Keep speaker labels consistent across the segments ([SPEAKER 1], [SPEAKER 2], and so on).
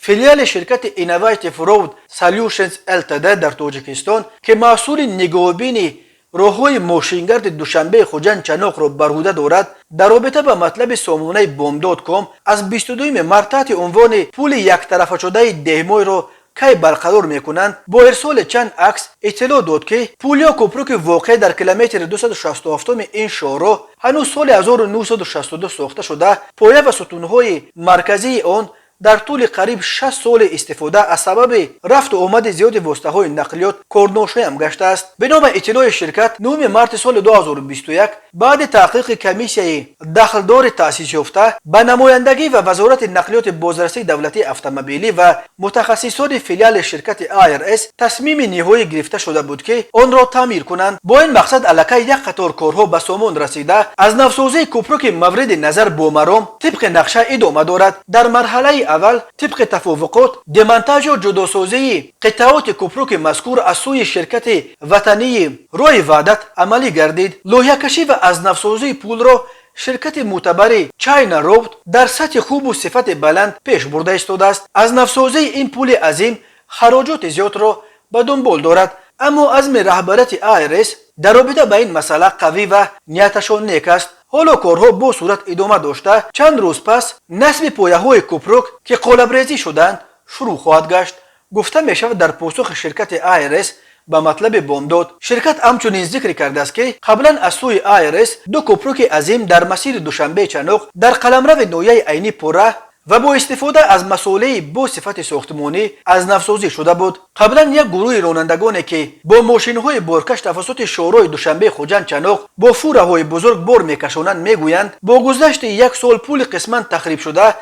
[SPEAKER 1] فیلیال شرکت اینوایت فرود سالیوشنز التدا در تاجیکستان که مسئول نگهبانی راههای ماشینگرد دوشنبه خوجند چنوق را بر عهده دارد، در رابطه با مطلب سامانه بوم.com از 22 مارس تحت عنوان پول یک طرفه شده دهمای را کی برقرار میکنند با ارسال چند عکس اطلاع داد که پول یا کوپروک واقع در کیلومتر 267 این شهرها هنوز سال 1962 ساخته شده، پایه و ستونهای مرکزی آن در طول قریب 6 سال استفاده از سبب رفت و آمد زیاد واسطه‌های نقلیات کارناشایم گشته است. بنابر اطلاع شرکت 9 مارس سال 2021 بعد تحقیق کمیسیون دخلدار تأسیس یافته به نمایندگی و وزارت نقلیات بازرسی دولتی اتومبیلی و متخصصان فیلیال شرکت IRS تصمیم نهایی گرفته شده بود که آن را تعمیر کنند. با این مقصد علاقه یک قطار کارها به سامان رسیده از نوسازی کوپروک مورد نظر بومرام طبق نقشه ادامه دارد. در مرحله اول طبق تفاوضات دمونتاژ و جداسازی قطعات کوپروک مذکور از سوی شرکت وطنی روی وحدت عملی گردید. لوحه کشی و از نوسازی پول را شرکت معتبر چاینا روبت در سطح خوب و صفت بلند پیش برده ایستاده است. از نوسازی این پول عظیم خراجات زیاد را به دنبال دارد، اما عزم رهبرت IRS در رابطه با این مسئله قوی و نیتشان نیک است. حالا کارها با صورت ادامه داشته چند روز پس نصب پایه‌های کوپروک که قالب‌ریزی شدند شروع خواهد گشت. گفته می شود در پاسخ شرکت IRS به مطلب بامداد، شرکت همچنین ذکر کرده است که قبلا از سوی IRS 2 کوپروک عظیم در مسیر دوشنبه چنوق در قلمرو نویه عینی پره و با استفاده از مسئله با صفت ساختمانی از نوسازی شده بود. قبلا یک گروه رانندگانی که با ماشین‌های بارکش توسط شورای دوشنبه خوجند چنوق با فوره‌های بزرگ بار میکشانند میگویند با گذشت یک سال پول قسماً تخریب شده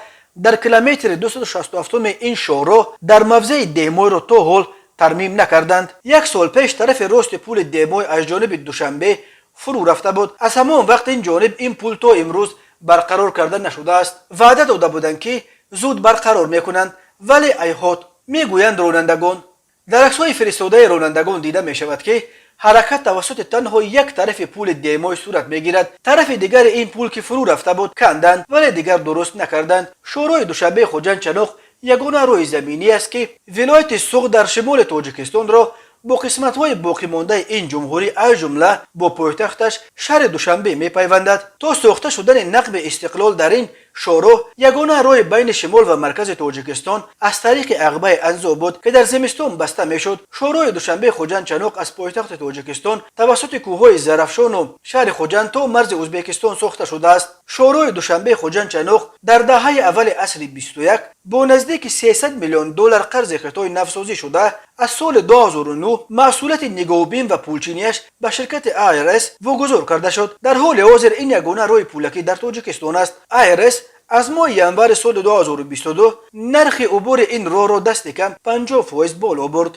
[SPEAKER 1] در کیلومتر 267 این شهرها در موضع دهمای را تا حال ترمیم نکردند. یک سال پیش طرف راست پول دهمای از جانب دوشنبه فرو رفته بود. از همان وقت این جانب این پول تا امروز برقرار کرده نشده است. وعده داده بودند که زود برقرار میکنند، ولی ایهات میگویند رانندگان. در عکس‌های فرستاده رانندگان دیده می شود که حرکت توسط تنها یک طرف پول دهمای صورت میگیرد. طرف دیگر این پول که فرو رفته بود کندند ولی دیگر درست نکردند. شورای دوشنبه خوجند چنوق یگانه روی زمینی است که ولایت سوق در شمال تاجیکستان را با قسمت‌های باقی مانده این جمهوری از جمله با پایتختش شهر دوشنبه میپیوندد. تا ساخته شدن نقب استقلال در این شورا یگانه راه بین شمال و مرکز تاجیکستان از طریق عقبه انزا بود که در زمستان بسته میشد. شورای دوشنبه خوجند چنوق از پایتخت تاجیکستان توسط کوههای زرافشان و شهر خوجند تا مرز ازبکستان ساخته شده است. شورای دوشنبه خوجند چنوق در دهه اول عصر 21 با نزدیک 300 میلیون دلار قرض قطع نفت‌سازی شده از سال 2009 مسئولیت نگهبین و پولچینیش به شرکت IRS واگذار کرده شد. در حال حاضر این یگانه راه پولکی در تاجیکستان است. IRS از ماه ینور سال 2022 نرخ عبور این راه را دست کم 50% بالا برد.